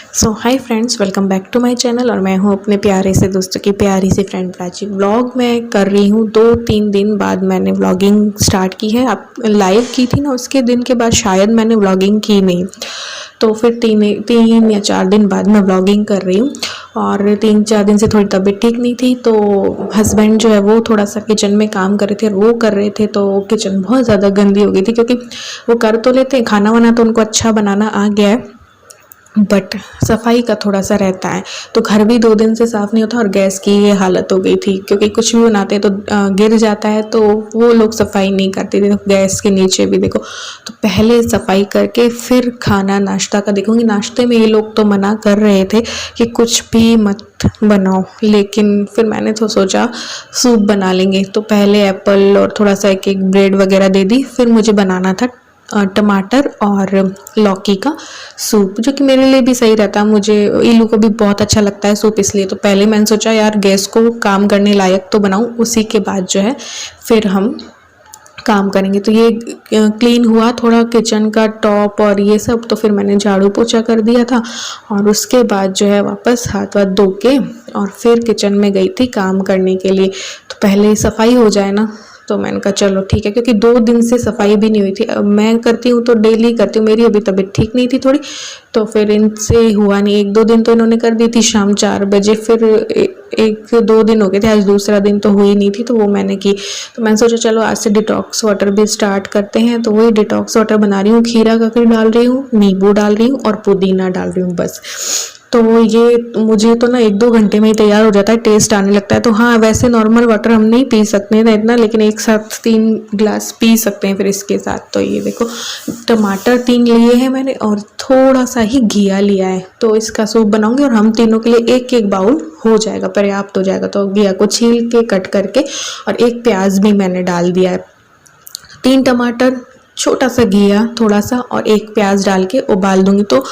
So hi friends, welcome back to my channel. और मैं हूं अपने प्यारे से दोस्तों की प्यारी सी फ्रेंड प्राची। व्लॉग मैं कर रही हूं 2-3 दिन बाद मैंने व्लॉगिंग स्टार्ट की है। आप लाइव की थी ना, उसके दिन के बाद शायद मैंने व्लॉगिंग की नहीं, तो फिर 3 या 4 दिन बाद मैं व्लॉगिंग कर रही हूँ। और 3-4 दिन से थोड़ी तबीयत ठीक नहीं थी, तो हस्बैंड जो है वो थोड़ा सा किचन में काम कर रहे थे, वो कर रहे थे, तो किचन बहुत ज़्यादा गंदी हो गई थी। क्योंकि वो कर तो लेते हैं, खाना वाना तो उनको अच्छा बनाना आ गया है, बट सफाई का थोड़ा सा रहता है। तो घर भी 2 दिन से साफ़ नहीं होता और गैस की ये हालत हो गई थी, क्योंकि कुछ भी बनाते हैं तो गिर जाता है, तो वो लोग सफाई नहीं करते थे। तो गैस के नीचे भी देखो, तो पहले सफाई करके फिर खाना नाश्ता का देखूंगी। नाश्ते में ये लोग तो मना कर रहे थे कि कुछ भी मत बनाओ, लेकिन फिर मैंने तो सोचा सूप बना लेंगे। तो पहले एप्पल और थोड़ा सा एक एक ब्रेड वगैरह दे दी। फिर मुझे बनाना था टमाटर और लौकी का सूप, जो कि मेरे लिए भी सही रहता है। मुझे इलू को भी बहुत अच्छा लगता है सूप, इसलिए तो पहले मैंने सोचा यार गैस को काम करने लायक तो बनाऊं, उसी के बाद जो है फिर हम काम करेंगे। तो ये क्लीन हुआ थोड़ा किचन का टॉप और ये सब, तो फिर मैंने झाड़ू पोछा कर दिया था। और उसके बाद जो है वापस हाथ वाथ धो के और फिर किचन में गई थी काम करने के लिए। तो पहले सफाई हो जाए ना, तो मैंने कहा चलो ठीक है, क्योंकि 2 दिन से सफाई भी नहीं हुई थी। अब मैं करती हूँ तो डेली करती हूँ, मेरी अभी तबीयत ठीक नहीं थी थोड़ी, तो फिर इनसे हुआ नहीं। 1-2 दिन तो इन्होंने कर दी थी शाम 4 बजे, फिर 1-2 दिन हो गए थे, आज दूसरा दिन तो हुई नहीं थी, तो वो मैंने की। तो मैंने सोचा चलो आज से डिटॉक्स वाटर भी स्टार्ट करते हैं। तो वही डिटॉक्स वाटर बना रही हूँ, खीरा ककड़ी डाल रही हूँ, नींबू डाल रही हूँ और पुदीना डाल रही हूँ बस। तो ये मुझे तो ना 1-2 घंटे में ही तैयार हो जाता है, टेस्ट आने लगता है। तो हाँ, वैसे नॉर्मल वाटर हम नहीं पी सकते हैं इतना, लेकिन एक साथ 3 गिलास पी सकते हैं फिर इसके साथ। तो ये देखो, टमाटर 3 लिए हैं मैंने और थोड़ा सा ही घिया लिया है, तो इसका सूप बनाऊंगी। और हम तीनों के लिए एक एक बाउल हो जाएगा, पर्याप्त हो जाएगा। तो घिया को छील के कट करके और एक प्याज भी मैंने डाल दिया है, 3 टमाटर, छोटा सा घिया थोड़ा सा और एक प्याज डाल के उबाल दूंगी। तो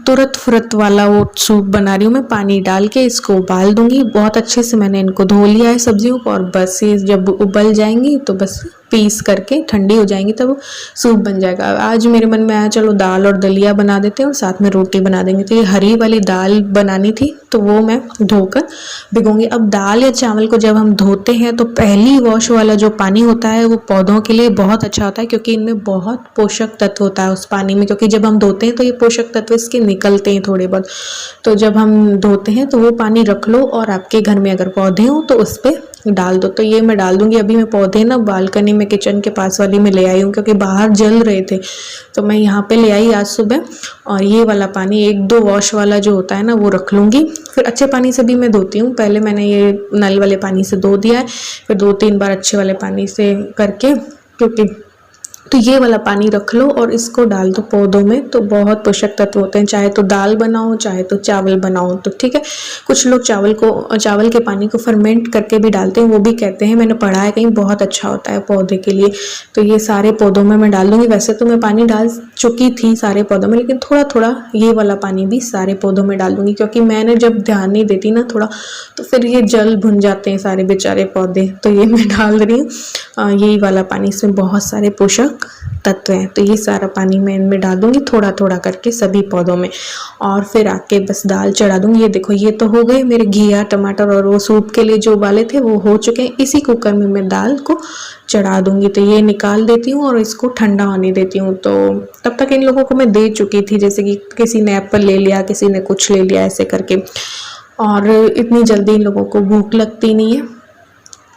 तुरंत फुरत वाला वो सूप बना रही हूँ मैं। पानी डाल के इसको उबाल दूंगी। बहुत अच्छे से मैंने इनको धो लिया है सब्जियों को, और बस ये जब उबल जाएंगी तो बस पीस करके ठंडी हो जाएंगी, तब सूप बन जाएगा। आज मेरे मन में आया चलो दाल और दलिया बना देते हैं और साथ में रोटी बना देंगे। तो ये हरी वाली दाल बनानी थी, तो वो मैं धोकर भिगोंगी। अब दाल या चावल को जब हम धोते हैं तो पहली वॉश वाला जो पानी होता है वो पौधों के लिए बहुत अच्छा होता है, क्योंकि इनमें बहुत पोषक तत्व होता है उस पानी में। क्योंकि जब हम धोते हैं तो ये पोषक तत्व इसके निकलते हैं थोड़े बहुत, तो जब हम धोते हैं तो वो पानी रख लो और आपके घर में अगर पौधे हो तो उस पर डाल दो। तो ये मैं डाल दूंगी। अभी मैं पौधे ना बालकनी में किचन के पास वाली में ले आई हूँ, क्योंकि बाहर जल रहे थे, तो मैं यहाँ पे ले आई आज सुबह। और ये वाला पानी 1-2 वॉश वाला जो होता है ना वो रख लूँगी। फिर अच्छे पानी से भी मैं धोती हूँ। पहले मैंने ये नल वाले पानी से धो दिया है, फिर 2-3 बार अच्छे वाले पानी से करके, क्योंकि तो ये वाला पानी रख लो और इसको डाल दो पौधों में। तो बहुत पोषक तत्व होते हैं, चाहे तो दाल बनाओ चाहे तो चावल बनाओ, तो ठीक है। कुछ लोग चावल के पानी को फर्मेंट करके भी डालते हैं, वो भी कहते हैं, मैंने पढ़ा है कहीं, बहुत अच्छा होता है पौधे के लिए। तो ये सारे पौधों में मैं डाल दूंगी। वैसे तो मैं पानी डाल चुकी थी सारे पौधों में, लेकिन थोड़ा थोड़ा ये वाला पानी भी सारे पौधों में डाल दूंगी, क्योंकि मैंने जब ध्यान नहीं देती ना थोड़ा, तो फिर ये जल भुन जाते हैं सारे बेचारे पौधे। तो ये मैं डाल रही हूँ यही वाला पानी, इसमें बहुत सारे पोषक तत्व हैं। तो ये सारा पानी मैं इनमें डाल दूंगी थोड़ा थोड़ा करके सभी पौधों में, और फिर आके बस दाल चढ़ा दूंगी। ये देखो, ये तो हो गए मेरे घिया टमाटर और वो सूप के लिए जो उबाले थे वो हो चुके हैं। इसी कुकर में मैं दाल को चढ़ा दूंगी। तो ये निकाल देती हूँ और इसको ठंडा होने देती हूँ। तो तब तक इन लोगों को मैं दे चुकी थी, जैसे कि किसी ने एप्पल ले लिया, किसी ने कुछ ले लिया, ऐसे करके। और इतनी जल्दी इन लोगों को भूख लगती नहीं है।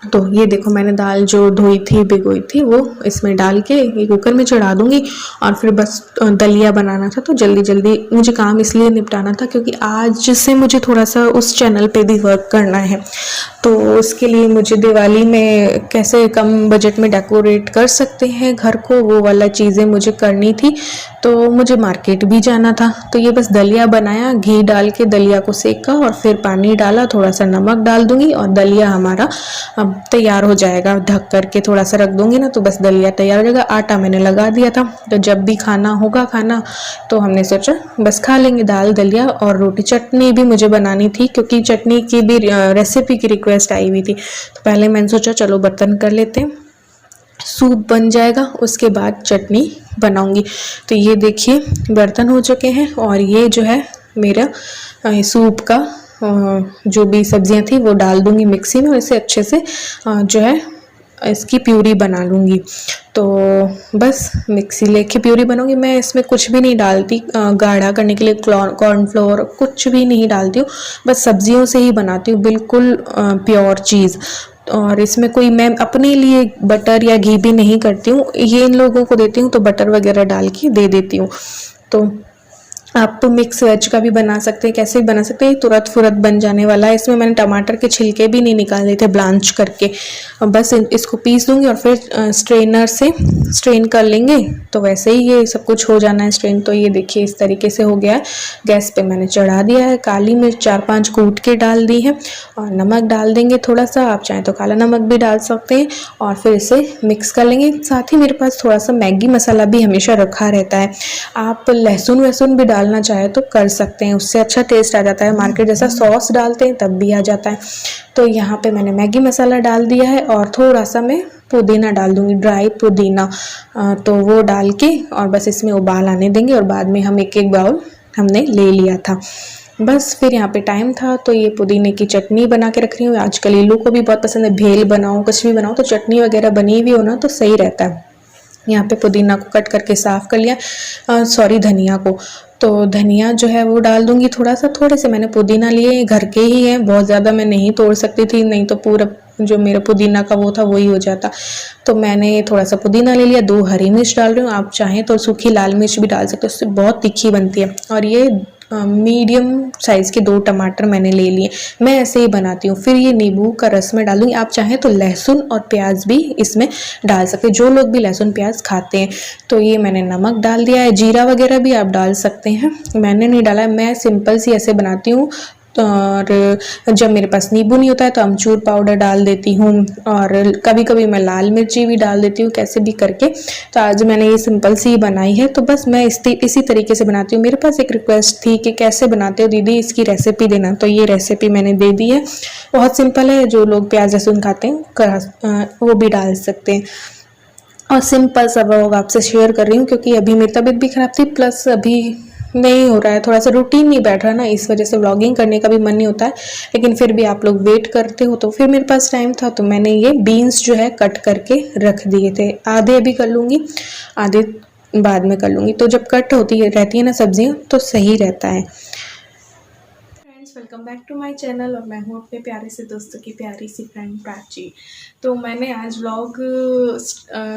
तो ये देखो, मैंने दाल जो धोई थी भिगोई थी वो इसमें डाल के ये कुकर में चढ़ा दूंगी। और फिर बस दलिया बनाना था, तो जल्दी जल्दी मुझे काम इसलिए निपटाना था क्योंकि आज से मुझे थोड़ा सा उस चैनल पे भी वर्क करना है। तो उसके लिए मुझे दिवाली में कैसे कम बजट में डेकोरेट कर सकते हैं घर को, वो वाला चीज़ें मुझे करनी थी। तो मुझे मार्केट भी जाना था। तो ये बस दलिया बनाया, घी डाल के दलिया को सेका और फिर पानी डाला, थोड़ा सा नमक डाल दूंगी और दलिया हमारा तैयार हो जाएगा। ढक करके थोड़ा सा रख दूंगी ना, तो बस दलिया तैयार हो जाएगा। आटा मैंने लगा दिया था, तो जब भी खाना होगा खाना तो हमने सोचा बस खा लेंगे दाल दलिया और रोटी। चटनी भी मुझे बनानी थी, क्योंकि चटनी की भी रेसिपी की रिक्वेस्ट आई हुई थी। तो पहले मैंने सोचा चलो बर्तन कर लेते हैं, सूप बन जाएगा, उसके बाद चटनी बनाऊंगी। तो ये देखिए बर्तन हो चुके हैं और ये जो है मेरा सूप का जो भी सब्जियां थी वो डाल दूंगी मिक्सी में और इसे अच्छे से जो है इसकी प्यूरी बना लूँगी। तो बस मिक्सी लेके प्यूरी बनाऊँगी। मैं इसमें कुछ भी नहीं डालती, गाढ़ा करने के लिए कॉर्नफ्लोर कुछ भी नहीं डालती हूँ, बस सब्जियों से ही बनाती हूँ, बिल्कुल प्योर चीज़। और इसमें कोई मैं अपने लिए बटर या घी भी नहीं करती हूँ, ये इन लोगों को देती हूँ तो बटर वगैरह डाल के दे देती हूँ। तो आप तो मिक्स वेज का भी बना सकते हैं, कैसे भी बना सकते हैं, तुरंत फुरत बन जाने वाला है। इसमें मैंने टमाटर के छिलके भी नहीं निकाले थे ब्लांच करके, बस इसको पीस दूंगी और फिर स्ट्रेनर से स्ट्रेन कर लेंगे तो वैसे ही ये सब कुछ हो जाना है स्ट्रेन। तो ये देखिए इस तरीके से हो गया है। गैस पे मैंने चढ़ा दिया है, काली मिर्च 4-5 कूट के डाल दी है और नमक डाल देंगे थोड़ा सा, आप चाहें तो काला नमक भी डाल सकते हैं और फिर इसे मिक्स कर लेंगे। साथ ही मेरे पास थोड़ा सा मैगी मसाला भी हमेशा रखा रहता है, आप लहसुन वहसुन भी डालना चाहे तो कर सकते हैं, उससे अच्छा टेस्ट आ जाता है। मार्केट जैसा सॉस डालते हैं तब भी आ जाता है। तो यहाँ पे मैंने मैगी मसाला डाल दिया है और थोड़ा सा मैं पुदीना डाल दूंगी, ड्राई पुदीना, तो वो डाल के और बस इसमें उबाल आने देंगे और बाद में हम एक बाउल हमने ले लिया था। बस फिर यहाँ पे टाइम था तो ये पुदीने की चटनी बना के रख रही हूँ। आजकल इल्लू को भी बहुत पसंद है, भेल बनाओ कुछ भी बनाओ तो चटनी वगैरह बनी हुई हो ना तो सही रहता है। यहाँ पे पुदीना को कट करके साफ़ कर लिया, सॉरी धनिया को, तो धनिया जो है वो डाल दूंगी थोड़ा सा। थोड़े से मैंने पुदीना लिए, घर के ही हैं, बहुत ज़्यादा मैं नहीं तोड़ सकती थी, नहीं तो पूरा जो मेरा पुदीना का वो था वही हो जाता। तो मैंने थोड़ा सा पुदीना ले लिया, 2 हरी मिर्च डाल रही हूँ, आप चाहें तो सूखी लाल मिर्च भी डाल सकते हो, उससे बहुत तीखी बनती है। और ये मीडियम साइज़ के 2 टमाटर मैंने ले लिए, मैं ऐसे ही बनाती हूँ। फिर ये नींबू का रस में डालूंगी, आप चाहें तो लहसुन और प्याज भी इसमें डाल सकते हैं, जो लोग भी लहसुन प्याज खाते हैं। तो ये मैंने नमक डाल दिया है, जीरा वगैरह भी आप डाल सकते हैं, मैंने नहीं डाला है, मैं सिंपल सी ऐसे बनाती हूँ। और जब मेरे पास नींबू नहीं होता है तो अमचूर पाउडर डाल देती हूँ और कभी कभी मैं लाल मिर्ची भी डाल देती हूँ, कैसे भी करके। तो आज मैंने ये सिंपल सी बनाई है, तो बस मैं इसी तरीके से बनाती हूँ। मेरे पास एक रिक्वेस्ट थी कि कैसे बनाते हो दीदी, इसकी रेसिपी देना, तो ये रेसिपी मैंने दे दी है। बहुत सिंपल है, जो लोग प्याज लहसुन खाते हैं वो भी डाल सकते हैं। और सिंपल सा व्लॉग आपसे शेयर कर रही हूँ क्योंकि अभी मेरी तबीयत भी ख़राब थी, प्लस अभी नहीं हो रहा है, थोड़ा सा रूटीन नहीं बैठ रहा ना, इस वजह से व्लॉगिंग करने का भी मन नहीं होता है। लेकिन फिर भी आप लोग वेट करते हो तो फिर मेरे पास टाइम था तो मैंने ये बीन्स जो है कट करके रख दिए थे। आधे अभी कर लूँगी, आधे बाद में कर लूँगी, तो जब कट होती रहती है ना सब्जियाँ तो सही रहता है। Welcome back to my channel और मैं हूँ अपने प्यारे से दोस्तों की प्यारी सी फ्रेंड प्राची। तो मैंने आज व्लॉग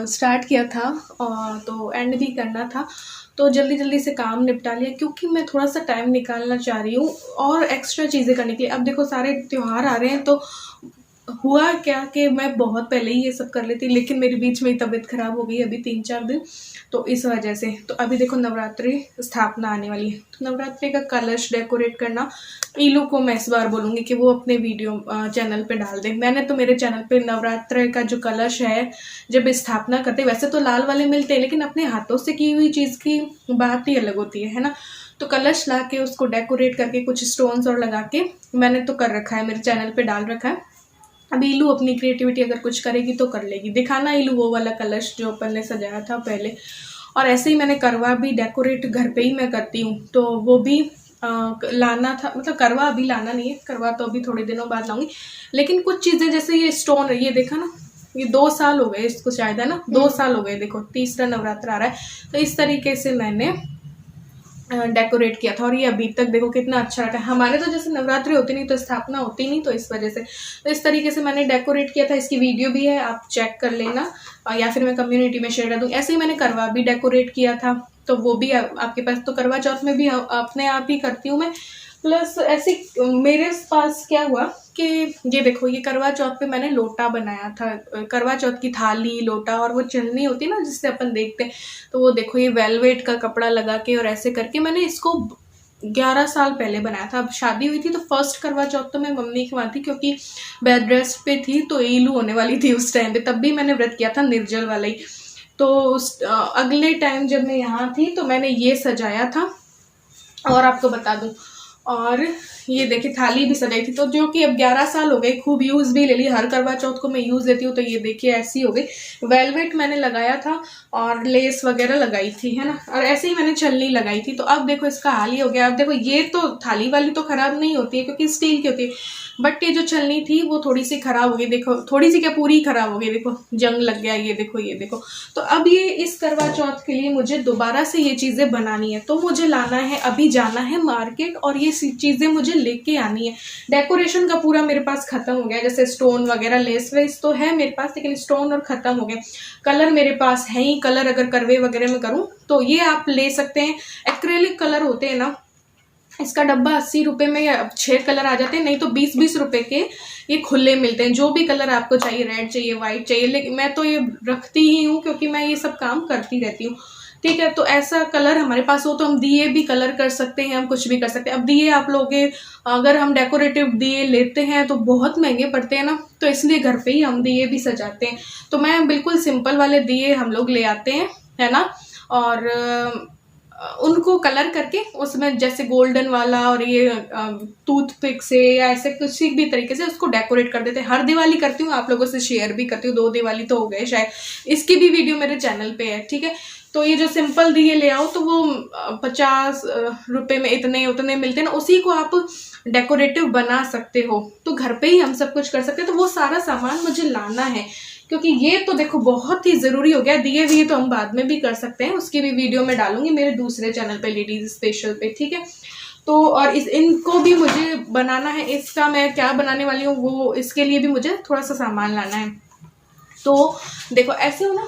स्टार्ट किया था और तो एंड भी करना था, तो जल्दी जल्दी से काम निपटा लिया क्योंकि मैं थोड़ा सा टाइम निकालना चाह रही हूँ और एक्स्ट्रा चीज़ें करने के लिए। अब देखो सारे त्यौहार आ रहे हैं, तो हुआ क्या कि मैं बहुत पहले ही ये सब कर लेती, लेकिन मेरे बीच में ही तबीयत ख़राब हो गई अभी 3-4 दिन, तो इस वजह से। तो अभी देखो नवरात्रि स्थापना आने वाली है, तो नवरात्रि का कलश डेकोरेट करना ईलू को मैं इस बार बोलूँगी कि वो अपने वीडियो चैनल पे डाल दे। मैंने तो मेरे चैनल पे नवरात्रि का जो कलश है जब स्थापना करते, वैसे तो लाल वाले मिलते हैं लेकिन अपने हाथों से की हुई चीज़ की बात ही अलग होती है ना। तो कलश ला के उसको डेकोरेट करके कुछ स्टोन्स और लगा के मैंने तो कर रखा है, मेरे चैनल पे डाल रखा है। अब ईलू अपनी क्रिएटिविटी अगर कुछ करेगी तो कर लेगी, दिखाना ईलू वो वाला कलश जो अपन ने सजाया था पहले। और ऐसे ही मैंने करवा भी डेकोरेट घर पे ही मैं करती हूँ, तो वो भी लाना था, मतलब करवा अभी लाना नहीं है, करवा तो अभी थोड़े दिनों बाद लाऊंगी। लेकिन कुछ चीज़ें जैसे ये स्टोन, ये देखा ना, ये 2 साल हो गए इसको शायद, है ना, 2 साल हो गए, देखो तीसरा नवरात्र आ रहा है। तो इस तरीके से मैंने डेकोरेट किया था और ये अभी तक देखो कितना अच्छा रखा है। हमारे तो जैसे नवरात्रि होती नहीं तो स्थापना होती नहीं, तो इस वजह से तो इस तरीके से मैंने डेकोरेट किया था। इसकी वीडियो भी है, आप चेक कर लेना या फिर मैं कम्युनिटी में शेयर कर दूँगी। ऐसे ही मैंने करवा भी डेकोरेट किया था, तो वो भी आपके पास। तो करवा चौथ में भी अपने आप ही करती हूँ मैं। प्लस ऐसे मेरे पास क्या हुआ कि ये देखो, ये करवा चौथ पे मैंने लोटा बनाया था, करवा चौथ की थाली, लोटा, और वो चलनी होती है ना जिससे अपन देखते हैं, तो वो देखो ये वेलवेट का कपड़ा लगा के और ऐसे करके मैंने इसको 11 साल पहले बनाया था। अब शादी हुई थी तो फर्स्ट करवा चौथ तो मैं मम्मी के वहाँ थी क्योंकि बेड रेस्ट पे थी, तो ईलू होने वाली थी उस टाइम पे, तब भी मैंने व्रत किया था निर्जल वाला ही। तो उस अगले टाइम जब मैं यहाँ थी तो मैंने ये सजाया था। और आपको बता दूँ, और ये देखिए थाली भी सजाई थी, तो जो कि अब 11 साल हो गए, खूब यूज़ भी ले ली, हर करवा चौथ को मैं यूज़ लेती हूँ। तो ये देखिए ऐसी हो गई, वेलवेट मैंने लगाया था और लेस वगैरह लगाई थी, है ना, और ऐसे ही मैंने छलनी लगाई थी। तो अब देखो इसका हाल ही हो गया। अब देखो ये तो थाली वाली तो ख़राब नहीं होती है क्योंकि स्टील की होती है, बट ये जो छलनी थी वो थोड़ी सी ख़राब हो गई। देखो थोड़ी सी क्या, पूरी ख़राब हो गई, देखो जंग लग गया, ये देखो ये देखो। तो अब ये इस करवा चौथ के लिए मुझे दोबारा से ये चीज़ें बनानी है, तो मुझे लाना है, अभी जाना है मार्केट और ये चीज़ें मुझे लेके आनी है। डेकोरेशन का पूरा मेरे पास ख़त्म हो गया, जैसे स्टोन वगैरह, लेस वेस तो है मेरे पास, लेकिन स्टोन और ख़त्म हो गए। कलर मेरे पास है ही, कलर अगर करवे वगैरह में करूँ तो ये आप ले सकते हैं। एक्रेलिक कलर होते हैं ना, इसका डब्बा 80 रुपये में या 6 कलर आ जाते हैं, नहीं तो 20-20 रुपये के ये खुले मिलते हैं। जो भी कलर आपको चाहिए, रेड चाहिए, वाइट चाहिए, लेकिन मैं तो ये रखती ही हूँ क्योंकि मैं ये सब काम करती रहती हूँ। ठीक है, तो ऐसा कलर हमारे पास हो तो हम दिए भी कलर कर सकते हैं, हम कुछ भी कर सकते हैं। अब दिए आप लोगे, अगर हम डेकोरेटिव दिए लेते हैं तो बहुत महंगे पड़ते हैं ना, तो इसलिए घर पे ही हम दिए भी सजाते हैं। तो मैं बिल्कुल सिंपल वाले दिए हम लोग ले आते हैं, है ना, और उनको कलर करके उसमें जैसे गोल्डन वाला और ये टूथपिक से या ऐसे किसी भी तरीके से उसको डेकोरेट कर देते हैं। हर दिवाली करती हूँ, आप लोगों से शेयर भी करती हूँ, 2 दिवाली तो हो गए शायद, इसकी भी वीडियो मेरे चैनल पे है। ठीक है, तो ये जो सिंपल दिए ले आओ तो वो 50 रुपये में इतने उतने मिलते हैं ना, उसी को आप डेकोरेटिव बना सकते हो। तो घर पे ही हम सब कुछ कर सकते हैं। तो वो सारा सामान मुझे लाना है क्योंकि ये तो देखो बहुत ही ज़रूरी हो गया। दिए हुए तो हम बाद में भी कर सकते हैं, उसकी भी वीडियो मैं डालूंगी मेरे दूसरे चैनल पे, लेडीज स्पेशल पे। ठीक है, तो और इनको भी मुझे बनाना है। इसका मैं क्या बनाने वाली हूँ वो, इसके लिए भी मुझे थोड़ा सा सामान लाना है। तो देखो ऐसे हो ना,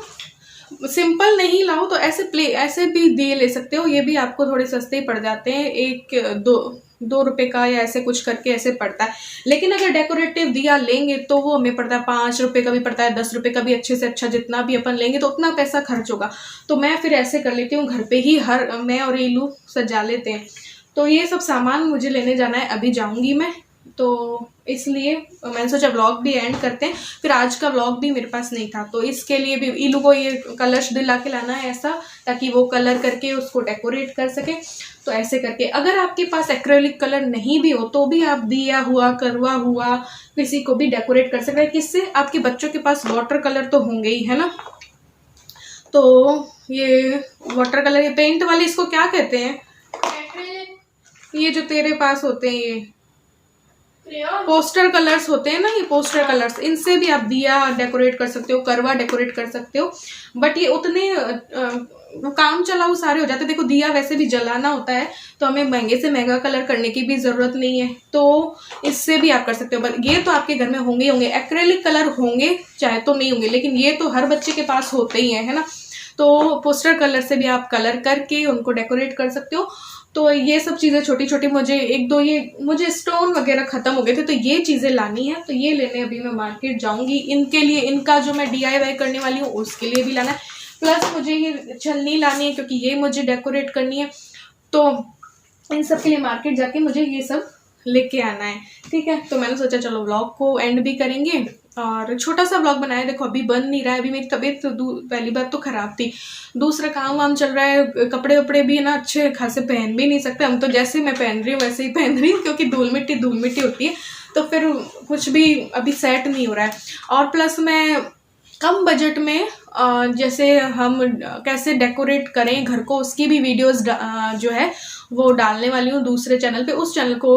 सिंपल नहीं लाओ तो ऐसे भी दिए ले सकते हो, ये भी आपको थोड़े सस्ते ही पड़ जाते हैं, 1-2 रुपए का या ऐसे कुछ करके ऐसे पड़ता है। लेकिन अगर डेकोरेटिव दिया लेंगे तो वो हमें पड़ता है 5 रुपए का भी पड़ता है, 10 रुपए का भी, अच्छे से अच्छा जितना भी अपन लेंगे तो उतना पैसा खर्च होगा। तो मैं फिर ऐसे कर लेती हूँ, घर पे ही मैं और ईलू सजा लेते हैं। तो ये सब सामान मुझे लेने जाना है, अभी जाऊंगी मैं, तो इसलिए मैंने सोचा व्लॉग भी एंड करते हैं। फिर आज का व्लॉग भी मेरे पास नहीं था, तो इसके लिए भी ईलू को ये कलश दिला के लाना है ऐसा, ताकि वो कलर करके उसको डेकोरेट कर सके। तो ऐसे करके, अगर आपके पास एक्रेलिक कलर नहीं भी हो तो भी आप दिया हुआ, करवा हुआ, किसी को भी डेकोरेट कर सकते हैं। किससे? आपके बच्चों के पास वाटर कलर तो होंगे ही, है ना। तो ये वाटर कलर, ये पेंट वाले, इसको क्या कहते हैं? ये जो तेरे पास होते हैं, ये पोस्टर कलर्स होते हैं ना, ये पोस्टर कलर्स, इनसे भी आप दिया डेकोरेट कर सकते हो, करवा डेकोरेट कर सकते हो। बट ये उतने काम चलाऊ सारे हो जाते हैं। देखो दिया वैसे भी जलाना होता है, तो हमें महंगे से महंगा कलर करने की भी जरूरत नहीं है, तो इससे भी आप कर सकते हो। बट ये तो आपके घर में होंगे होंगे, एक्रेलिक कलर होंगे चाहे तो नहीं होंगे, लेकिन ये तो हर बच्चे के पास होते ही है ना। तो पोस्टर कलर से भी आप कलर करके उनको डेकोरेट कर सकते हो। तो ये सब चीज़ें छोटी छोटी, मुझे 1-2 ये मुझे स्टोन वगैरह ख़त्म हो गए थे, तो ये चीज़ें लानी है। तो ये लेने अभी मैं मार्केट जाऊंगी। इनके लिए, इनका जो मैं DIY करने वाली हूँ उसके लिए भी लाना है, प्लस मुझे ये छलनी लानी है क्योंकि ये मुझे डेकोरेट करनी है। तो इन सब के लिए मार्केट जाके मुझे ये सब लेके आना है। ठीक है, तो मैंने सोचा चलो व्लॉग को एंड भी करेंगे, और छोटा सा व्लॉग बनाया। देखो अभी बन नहीं रहा है, अभी मेरी तबीयत तो पहली बात तो ख़राब थी, दूसरा काम वाम चल रहा है, कपड़े वपड़े भी ना अच्छे खासे पहन भी नहीं सकते हम, तो जैसे मैं पहन रही हूँ वैसे ही पहन रही हूँ, क्योंकि धूल मिट्टी होती है, तो फिर कुछ भी अभी सेट नहीं हो रहा है। और प्लस मैं कम बजट में जैसे हम कैसे डेकोरेट करें घर को, उसकी भी वीडियोस जो है वो डालने वाली हूँ दूसरे चैनल पे। उस चैनल को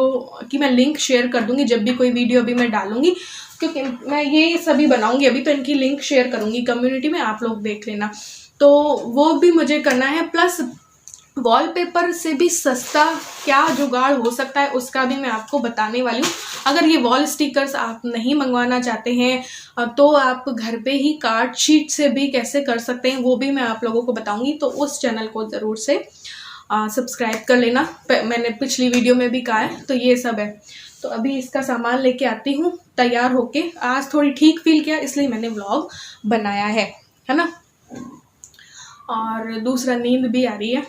की मैं लिंक शेयर कर दूंगी जब भी कोई वीडियो अभी मैं डालूंगी, क्योंकि मैं ये सभी बनाऊंगी अभी, तो इनकी लिंक शेयर करूंगी कम्युनिटी में, आप लोग देख लेना। तो वो भी मुझे करना है, प्लस वॉलपेपर से भी सस्ता क्या जुगाड़ हो सकता है उसका भी मैं आपको बताने वाली हूँ। अगर ये वॉल स्टिकर्स आप नहीं मंगवाना चाहते हैं तो आप घर पे ही कार्ड शीट से भी कैसे कर सकते हैं वो भी मैं आप लोगों को बताऊंगी। तो उस चैनल को ज़रूर से सब्सक्राइब कर लेना, मैंने पिछली वीडियो में भी कहा है। तो ये सब है, तो अभी इसका सामान लेके आती हूँ तैयार होके। आज थोड़ी ठीक फील किया इसलिए मैंने व्लॉग बनाया है ना। और दूसरा नींद भी आ रही है,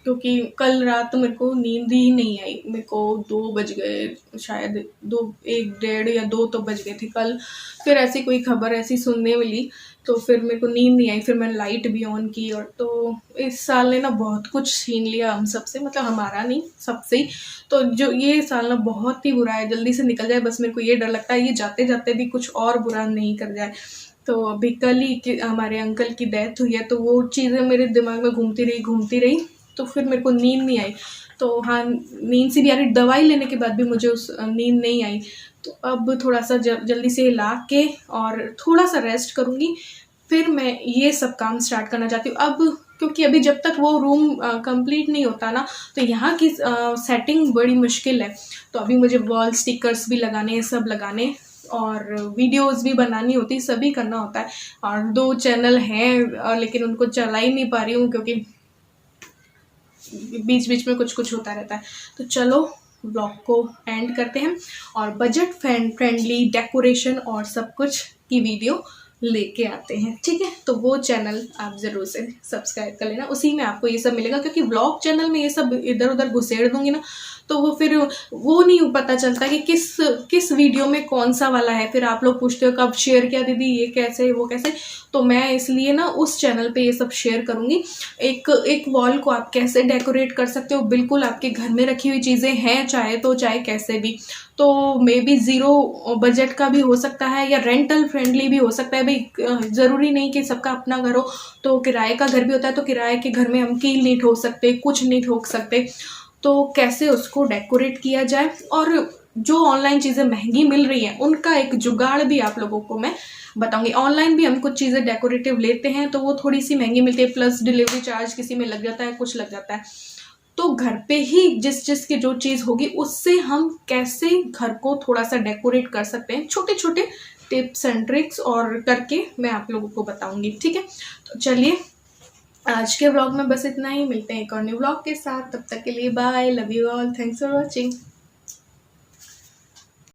क्योंकि कल रात मेरे को नींद ही नहीं आई। मेरे को 2 बज गए शायद, 2, 1, डेढ़ या 2 तो बज गए थे कल। फिर ऐसी कोई खबर ऐसी सुनने मिली तो फिर मेरे को नींद नहीं आई। फिर मैंने लाइट भी ऑन की, और तो इस साल ने ना बहुत कुछ छीन लिया हम सबसे, मतलब हमारा नहीं, सबसे ही। तो जो ये साल ना बहुत ही बुरा है, जल्दी से निकल जाए बस। मेरे को ये डर लगता है ये जाते जाते भी कुछ और बुरा नहीं कर जाए। तो अभी कल ही हमारे अंकल की डेथ हुई है, तो वो चीज़ें मेरे दिमाग में घूमती रही। तो फिर मेरे को नींद नहीं आई। तो हाँ, नींद सी भी आ रही, दवाई लेने के बाद भी मुझे उस नींद नहीं आई। तो अब थोड़ा सा जल्दी से ला के और थोड़ा सा रेस्ट करूँगी, फिर मैं ये सब काम स्टार्ट करना चाहती हूँ अब। क्योंकि अभी जब तक वो रूम कंप्लीट नहीं होता ना, तो यहाँ की सेटिंग बड़ी मुश्किल है। तो अभी मुझे वॉल स्टिकर्स भी लगाने हैं, सब लगाने, और वीडियोस भी बनानी होती, सभी करना होता है। और 2 चैनल हैं, लेकिन उनको चला ही नहीं पा रही हूँ क्योंकि बीच बीच में कुछ कुछ होता रहता है। तो चलो ब्लॉग को एंड करते हैं, और बजट फ्रेंडली डेकोरेशन और सब कुछ की वीडियो लेके आते हैं, ठीक है। तो वो चैनल आप ज़रूर से सब्सक्राइब कर लेना, उसी में आपको ये सब मिलेगा। क्योंकि व्लॉग चैनल में ये सब इधर उधर घुसेड़ दूंगी ना, तो वो फिर वो नहीं पता चलता कि किस वीडियो में कौन सा वाला है। फिर आप लोग पूछते हो कब शेयर किया दीदी, ये कैसे वो कैसे। तो मैं इसलिए ना उस चैनल पे ये सब शेयर करूँगी। एक वॉल को आप कैसे डेकोरेट कर सकते हो, बिल्कुल आपके घर में रखी हुई चीज़ें हैं, चाहे कैसे भी। तो मे बी 0 बजट का भी हो सकता है, या रेंटल फ्रेंडली भी हो सकता है। भाई ज़रूरी नहीं कि सबका अपना घर हो, तो किराए का घर भी होता है। तो किराए के घर में हम कील नहीं ठोक सकते, कुछ नहीं ठोक सकते। तो कैसे उसको डेकोरेट किया जाए, और जो ऑनलाइन चीज़ें महंगी मिल रही हैं उनका एक जुगाड़ भी आप लोगों को मैं बताऊंगी। ऑनलाइन भी हम कुछ चीज़ें डेकोरेटिव लेते हैं तो वो थोड़ी सी महंगी मिलती है, प्लस डिलीवरी चार्ज किसी में लग जाता है, कुछ लग जाता है। तो घर पे ही जिस की जो चीज़ होगी उससे हम कैसे घर को थोड़ा सा डेकोरेट कर सकते हैं, छोटे छोटे टिप्स एंड ट्रिक्स और करके मैं आप लोगों को बताऊंगी, ठीक है। तो चलिए आज के व्लॉग में बस इतना ही, मिलते हैं एक और न्यू व्लॉग के साथ। तब तक के लिए bye, love you all, thanks for watching.